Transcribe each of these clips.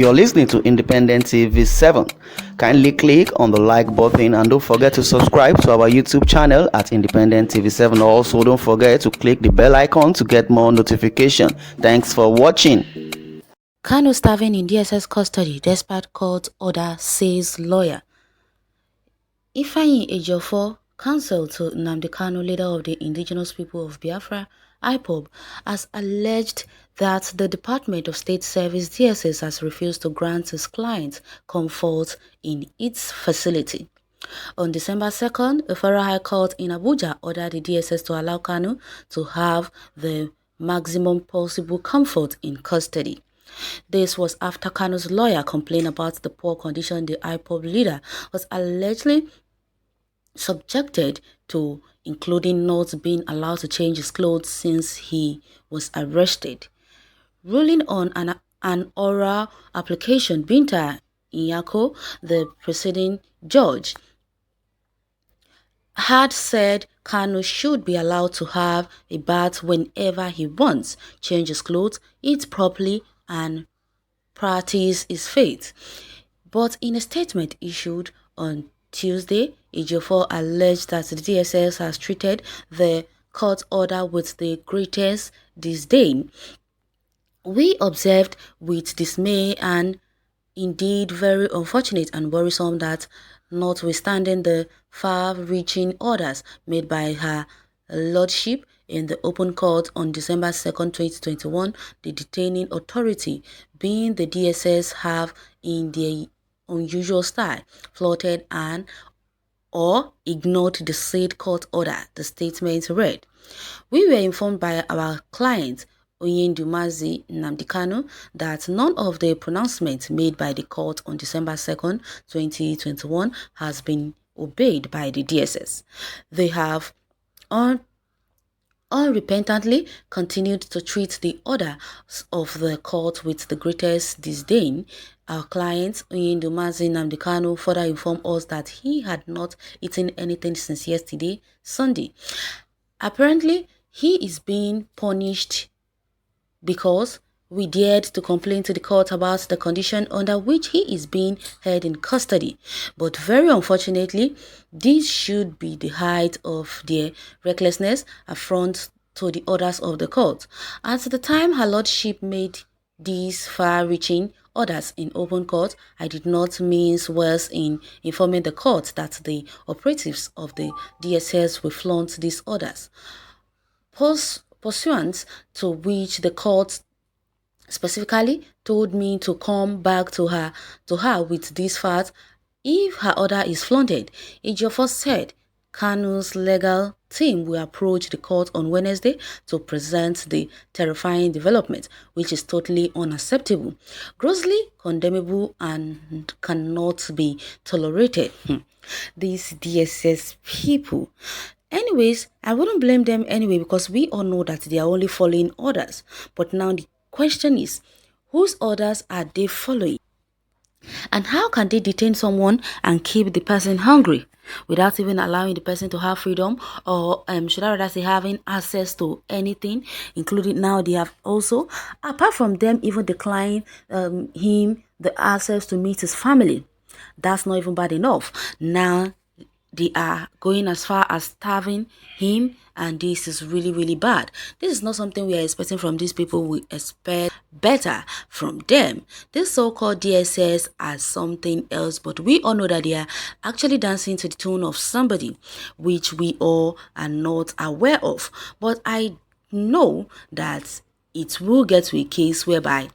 You're listening to Independent TV 7. Kindly click on the like button and don't forget to subscribe to our YouTube channel at Independent TV 7. Also, don't forget to click the bell icon to get more notification. Thanks for watching. Kanu starving in DSS custody despite court order, says lawyer. Ejiofor, counsel to Nnamdi KANU, leader of the indigenous people of Biafra, IPOB, has alleged that the Department of State Service DSS has refused to grant his client comfort in its facility. On December 2nd, a federal high court in Abuja ordered the DSS to allow KANU to have the maximum possible comfort in custody. This was after KANU's lawyer complained about the poor condition the IPOB leader was allegedly subjected to, including not being allowed to change his clothes since he was arrested. Ruling on an oral application, Binta Nyako, the presiding judge, had said KANU should be allowed to have a bath whenever he wants, change his clothes, eat properly, and practice his faith. But in a statement issued on Tuesday, Ejiofor alleged that the DSS has treated the court order with the greatest disdain. We observed with dismay and indeed very unfortunate and worrisome that, notwithstanding the far-reaching orders made by her lordship in the open court on December 2nd, 2021, the detaining authority, being the DSS, have in their unusual style flouted and or ignored the said court order, the statement read. We were informed by our client, Nnamdi KANU, that none of the pronouncements made by the court on December 2nd, 2021 has been obeyed by the DSS. They have unrepentantly continued to treat the order of the court with the greatest disdain. Our client, Nnamdi KANU, further informed us that he had not eaten anything since yesterday, Sunday. Apparently, he is being punished because we dared to complain to the court about the condition under which he is being held in custody. But very unfortunately, this should be the height of their recklessness, affront to the orders of the court. At the time her lordship made these far-reaching orders in open court, I did not mince words in informing the court that the operatives of the DSS will flaunt these orders, pursuant to which the court specifically told me to come back to her with this fact if her order is flaunted. Ejiofor said KANU's legal team will approach the court on Wednesday to present the terrifying development, which is totally unacceptable, grossly condemnable, and cannot be tolerated. These DSS people. Anyways, I wouldn't blame them anyway because we all know that they are only following orders. But now the question is, whose orders are they following? And how can they detain someone and keep the person hungry without even allowing the person to have freedom, or should I rather say having access to anything, including now they have also, apart from them even declining him the access to meet his family? That's not even bad enough. Now they are going as far as starving him, and this is really, really bad. This is not something we are expecting from these people. We expect better from them. This so-called DSS are something else, but we all know that they are actually dancing to the tune of somebody, which we all are not aware of. But I know that it will get to a case whereby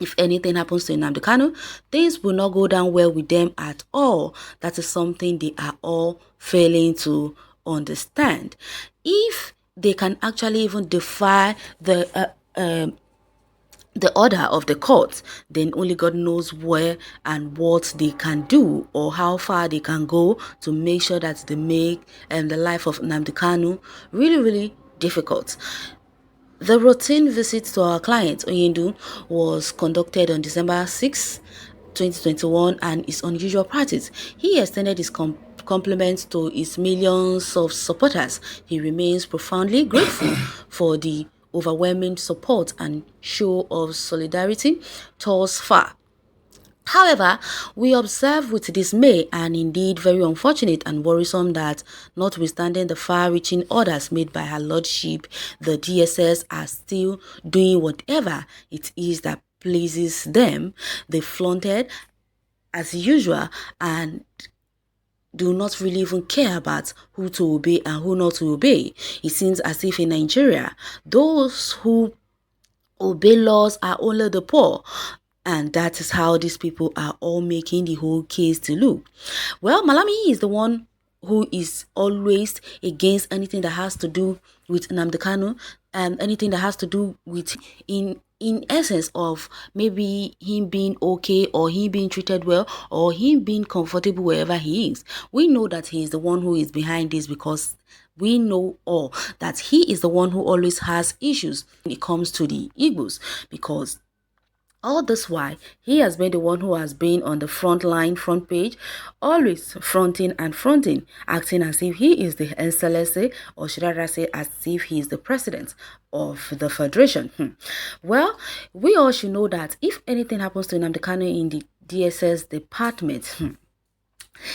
if anything happens to Nnamdi KANU, things will not go down well with them at all. That is something they are all failing to understand. If they can actually even defy the order of the court, then only God knows where and what they can do or how far they can go to make sure that they make the life of Nnamdi KANU really, really difficult. The routine visit to our client, Onyendu, was conducted on December 6, 2021, and is unusual practice. He extended his compliments to his millions of supporters. He remains profoundly grateful for the overwhelming support and show of solidarity thus far. However, we observe with dismay and indeed very unfortunate and worrisome that notwithstanding the far-reaching orders made by Her Lordship, the DSS are still doing whatever it is that pleases them. They flaunted as usual and do not really even care about who to obey and who not to obey. It seems as if in Nigeria, those who obey laws are only the poor. And that is how these people are all making the whole case to look. Well, Malami is the one who is always against anything that has to do with Nnamdi KANU and anything that has to do with in essence of maybe him being okay or him being treated well or him being comfortable wherever he is. We know that he is the one who is behind this because we know all that he is the one who always has issues when it comes to the Igbos, because all this while, he has been the one who has been on the front line, front page, always fronting and fronting, acting as if he is the Excellency, or should I rather say as if he is the president of the Federation. Well, we all should know that if anything happens to Nnamdi KANU in the DSS department,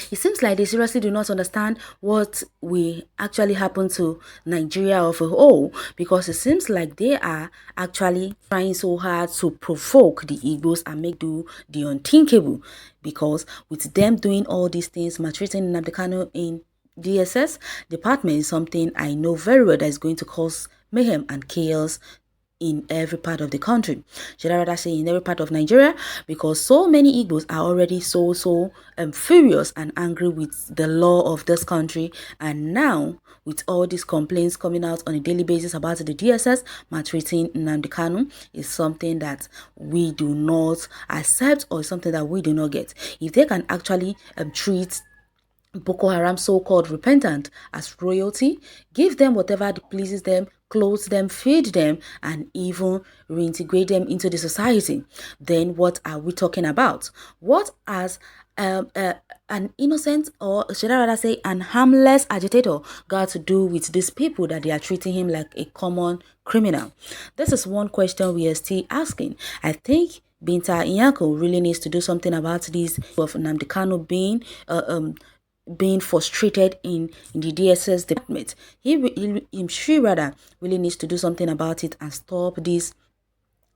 it seems like they seriously do not understand what will actually happen to Nigeria of a whole, because it seems like they are actually trying so hard to provoke the Igbos and make do the unthinkable, because with them doing all these things, maltreating Nnamdi KANU in DSS department is something I know very well that is going to cause mayhem and chaos in every part of the country. Should I rather say in every part of Nigeria, because so many Igbos are already so furious and angry with the law of this country, and now with all these complaints coming out on a daily basis about the DSS maltreating Nnamdi KANU is something that we do not accept, or something that we do not get. If they can actually treat Boko Haram so-called repentant as royalty, give them whatever pleases them, clothe them, feed them, and even reintegrate them into the society, then what are we talking about? What has an innocent, or should I rather say an harmless agitator, got to do with these people that they are treating him like a common criminal? This is one question we are still asking. I think Binta Nyako really needs to do something about this of Nnamdi KANU being frustrated in the DSS department. She rather really needs to do something about it and stop this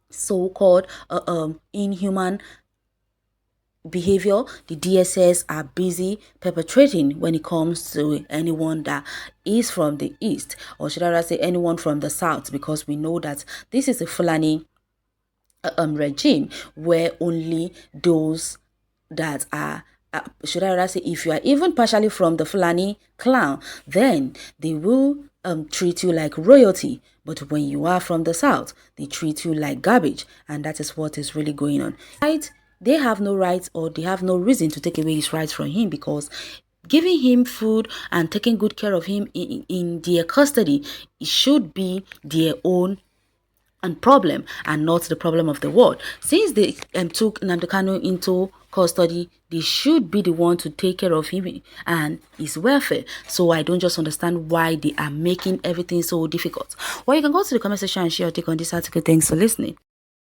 so-called inhuman behavior the DSS are busy perpetrating when it comes to anyone that is from the east, or should I rather say anyone from the south, because we know that this is a Fulani regime where only those that are should I rather say, if you are even partially from the Fulani clan, then they will treat you like royalty. But when you are from the south, they treat you like garbage, and that is what is really going on. Right? They have no rights, or they have no reason to take away his rights from him, because giving him food and taking good care of him in their custody, it should be their own and problem and not the problem of the world. Since they took Nnamdi KANU into custody, they should be the one to take care of him and his welfare. So I don't just understand why they are making everything so difficult. Well, you can go to the comment section and share your take on this article. Thanks for listening.